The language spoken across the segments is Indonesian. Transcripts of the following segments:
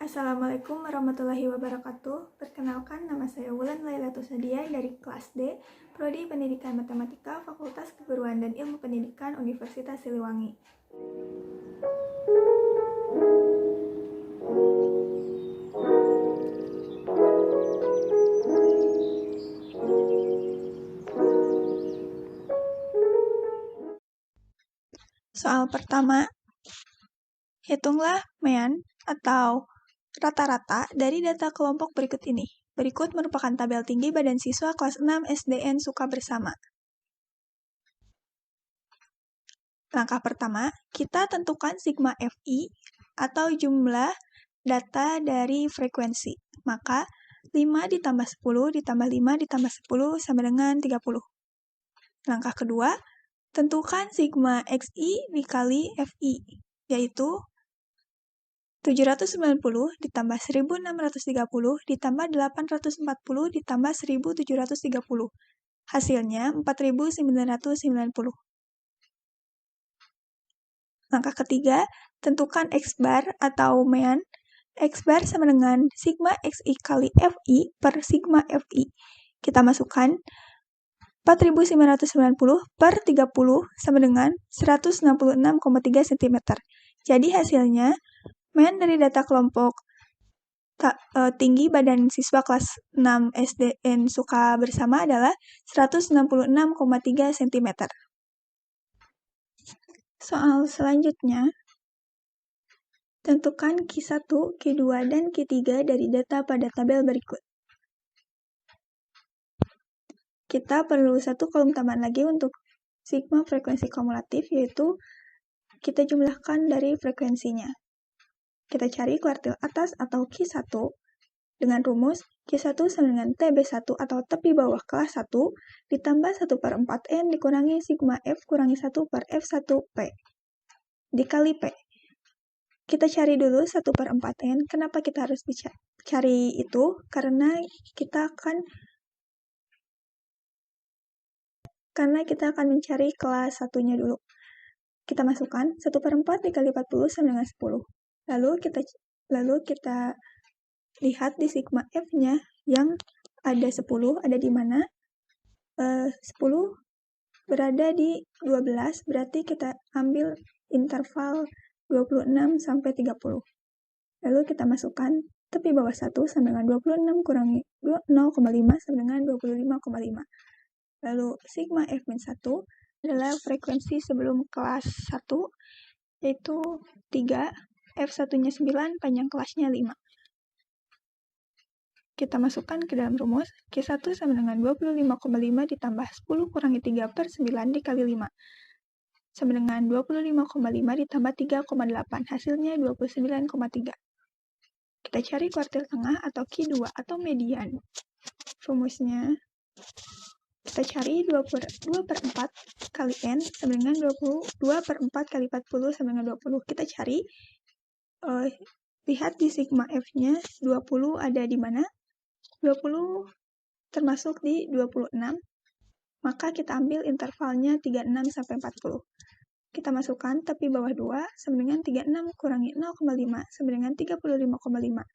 Assalamualaikum warahmatullahi wabarakatuh. Perkenalkan, nama saya Wulan Lailatul Sadia dari kelas D, Prodi Pendidikan Matematika, Fakultas Keguruan dan Ilmu Pendidikan Universitas Siliwangi. Soal pertama, hitunglah mean atau rata-rata dari data kelompok berikut ini. Berikut merupakan tabel tinggi badan siswa kelas 6 SDN Suka Bersama. Langkah pertama, kita tentukan sigma Fi atau jumlah data dari frekuensi. Maka 5 ditambah 10 ditambah 5 ditambah 10 sama dengan 30. Langkah kedua, tentukan sigma Xi dikali Fi, yaitu 790 ditambah 1630 ditambah 840 ditambah 1730. Hasilnya 4990. Langkah ketiga, tentukan X bar atau mean. X bar sama dengan sigma Xi kali Fi per sigma Fi. Kita masukkan 4990 per 30 sama dengan 166,3 cm. Jadi hasilnya, mean dari data kelompok tinggi badan siswa kelas 6 SDN Suka Bersama adalah 166,3 cm. Soal selanjutnya, tentukan Q1, Q2, dan Q3 dari data pada tabel berikut. Kita perlu satu kolom tambahan lagi untuk sigma frekuensi kumulatif, yaitu kita jumlahkan dari frekuensinya. Kita cari kuartil atas atau Q1 dengan rumus Q1 sama dengan TB1 atau tepi bawah kelas 1 ditambah 1/4N dikurangi sigma F kurangi 1 per F1P dikali P. Kita cari dulu 1/4N. Kenapa kita harus cari itu? Karena kita akan mencari kelas 1-nya dulu. Kita masukkan 1/4 dikali 40 sama dengan 10. Lalu kita lihat di sigma F-nya yang ada 10, ada di mana? 10 berada di 12, berarti kita ambil interval 26 sampai 30. Lalu kita masukkan tepi bawah 1 sama dengan 26 kurangi 0,5 sama dengan 25,5. Lalu sigma F-1 adalah frekuensi sebelum kelas 1, yaitu 3, F1-nya 9, panjang kelasnya 5. Kita masukkan ke dalam rumus, Q1 sama dengan 25,5 ditambah 10 kurangi 3 per 9 dikali 5. Sama dengan 25,5 ditambah 3,8, hasilnya 29,3. Kita cari kuartil tengah atau Q2 atau median. Rumusnya, kita cari 2/4 kali N sama dengan 2/4 kali 40 sama dengan 20. Kita cari, lihat di sigma F-nya, 20 ada di mana? 20 termasuk di 26, maka kita ambil intervalnya 36 sampai 40. Kita masukkan tepi bawah 2 sama dengan 36 kurangi 0,5 sama dengan 35,5.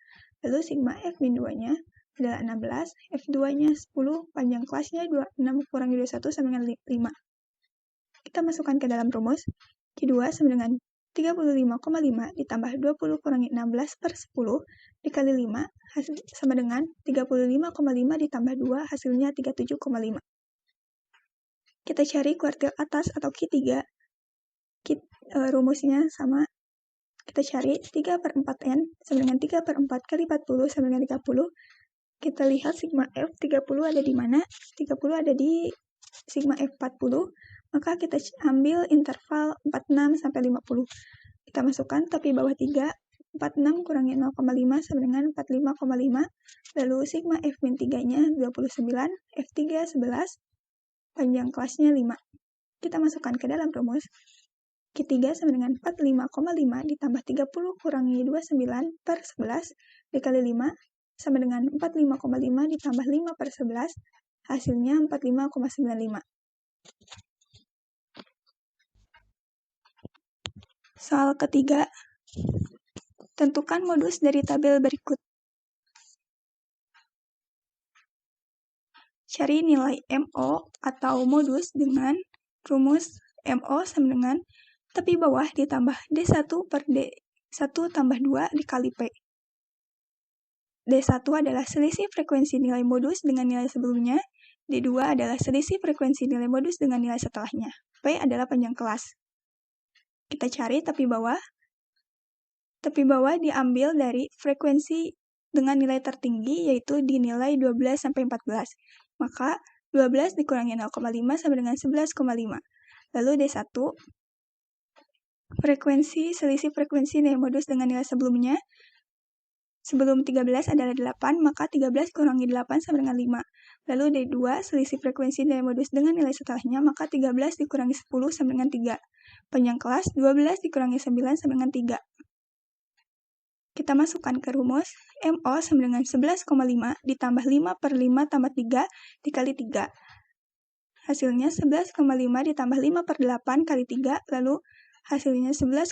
Lalu sigma F-2-nya adalah 16, F2-nya 10, panjang kelasnya 26 kurangi 21 sama dengan 5. Kita masukkan ke dalam rumus, Q2 sama dengan 35,5 ditambah 20 kurangi 16 per 10 dikali 5 sama dengan 35,5 ditambah 2 hasilnya 37,5. Kita cari kuartil atas atau Q3. Rumusnya sama. Kita cari 3/4N sama dengan 3/4 kali 40 sama dengan 30. Kita lihat sigma F 30 ada di mana? 30 ada di sigma F 40. Maka kita ambil interval 46 sampai 50. Kita masukkan tepi bawah 3. 46 kurangi 0,5 sama dengan 45,5. Lalu sigma F-3-nya 29, F3 11, panjang kelasnya 5. Kita masukkan ke dalam rumus. Q3 sama dengan 45,5 ditambah 30 kurangi 29 per 11 dikali 5 sama dengan 45,5 ditambah 5 per 11, hasilnya 45,95. Soal ketiga, Tentukan modus dari tabel berikut. Cari nilai MO atau modus dengan rumus MO sama dengan tepi bawah ditambah D1 per D1 tambah 2 dikali P. D1 adalah selisih frekuensi nilai modus dengan nilai sebelumnya, D2 adalah selisih frekuensi nilai modus dengan nilai setelahnya, P adalah panjang kelas. Kita cari tepi bawah. Tepi bawah diambil dari frekuensi dengan nilai tertinggi, yaitu di nilai 12-14. Maka 12 dikurangi 0,5 sama dengan 11,5. Lalu D1, selisih frekuensi nilai modus dengan nilai sebelumnya. Sebelum 13 adalah 8, maka 13 kurangi 8 sama dengan 5. Lalu D2, selisih frekuensi nilai modus dengan nilai setelahnya, maka 13 dikurangi 10 sama dengan 3. Panjang kelas, 12 dikurangi 9 sama dengan 3. Kita masukkan ke rumus, MO sama dengan 11,5 ditambah 5 per 5 tambah 3 dikali 3. Hasilnya 11,5 ditambah 5 per 8 kali 3, lalu hasilnya 11,5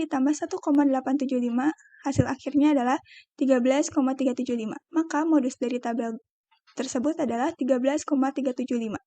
ditambah 1,875, hasil akhirnya adalah 13,375. Maka modus dari tabel tersebut adalah 13,375.